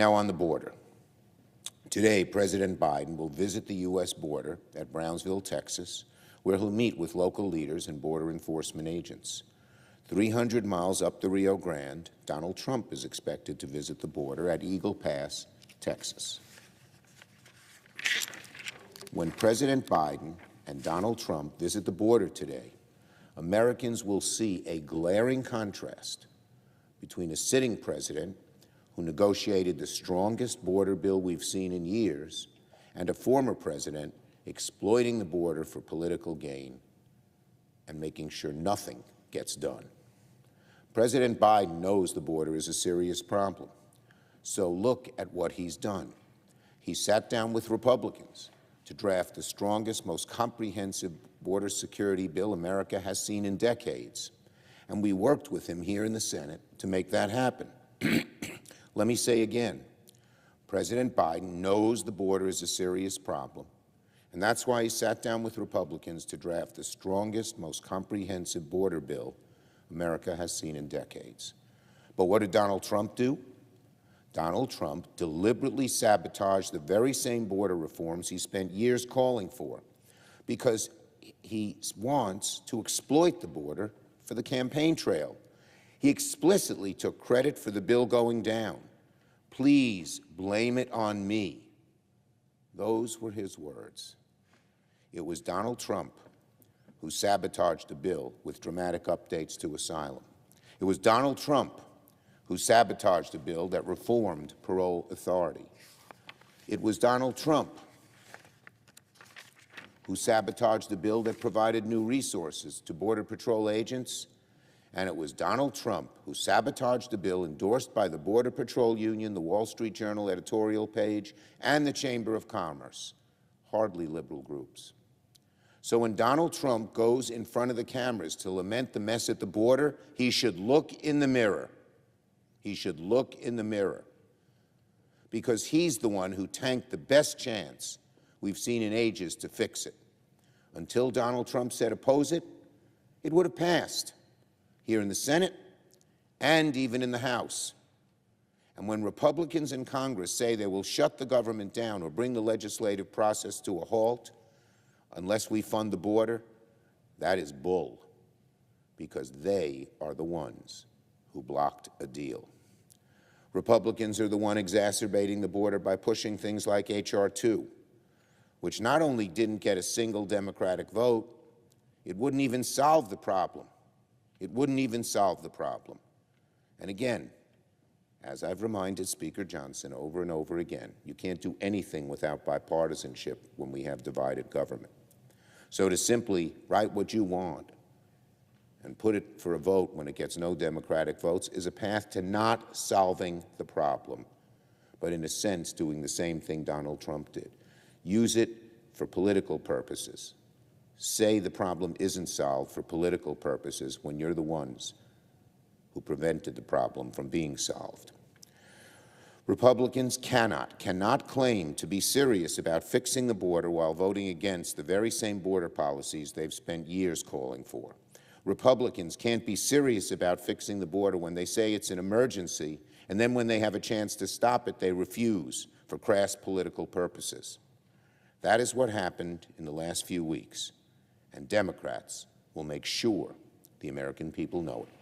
Now on the border. Today, President Biden will visit the U.S. border at Brownsville, Texas, where he'll meet with local leaders and border enforcement agents. 300 miles up the Rio Grande, Donald Trump is expected to visit the border at Eagle Pass, Texas. When President Biden and Donald Trump visit the border today, Americans will see a glaring contrast between a sitting president who negotiated the strongest border bill we've seen in years and a former president exploiting the border for political gain and making sure nothing gets done. President Biden knows the border is a serious problem. So look at what he's done. He sat down with Republicans to draft the strongest, most comprehensive border security bill America has seen in decades. And we worked with him here in the Senate to make that happen. Let me say again, President Biden knows the border is a serious problem, and that's why he sat down with Republicans to draft the strongest, most comprehensive border bill America has seen in decades. But what did Donald Trump do? Donald Trump deliberately sabotaged the very same border reforms he spent years calling for, because he wants to exploit the border for the campaign trail. He explicitly took credit for the bill going down. Please blame it on me. Those were his words. It was Donald Trump who sabotaged the bill with dramatic updates to asylum. It was Donald Trump who sabotaged a bill that reformed parole authority. It was Donald Trump who sabotaged a bill that provided new resources to Border Patrol agents. And it was Donald Trump who sabotaged a bill endorsed by the Border Patrol Union, the Wall Street Journal editorial page, and the Chamber of Commerce, hardly liberal groups. So when Donald Trump goes in front of the cameras to lament the mess at the border, he should look in the mirror. He should look in the mirror, because he's the one who tanked the best chance we've seen in ages to fix it. Until Donald Trump said oppose it, it would have passed here in the Senate and even in the House. And when Republicans in Congress say they will shut the government down or bring the legislative process to a halt unless we fund the border, that is bull, because they are the ones who blocked a deal. Republicans are the one exacerbating the border by pushing things like H.R. 2, which not only didn't get a single Democratic vote, it wouldn't even solve the problem. It wouldn't even solve the problem. And again, as I've reminded Speaker Johnson over and over again, you can't do anything without bipartisanship when we have divided government. So to simply write what you want and put it for a vote when it gets no Democratic votes is a path to not solving the problem, but in a sense doing the same thing Donald Trump did. Use it for political purposes. Say the problem isn't solved for political purposes when you're the ones who prevented the problem from being solved. Republicans cannot claim to be serious about fixing the border while voting against the very same border policies they've spent years calling for. Republicans can't be serious about fixing the border when they say it's an emergency, and then when they have a chance to stop it, they refuse for crass political purposes. That is what happened in the last few weeks, and Democrats will make sure the American people know it.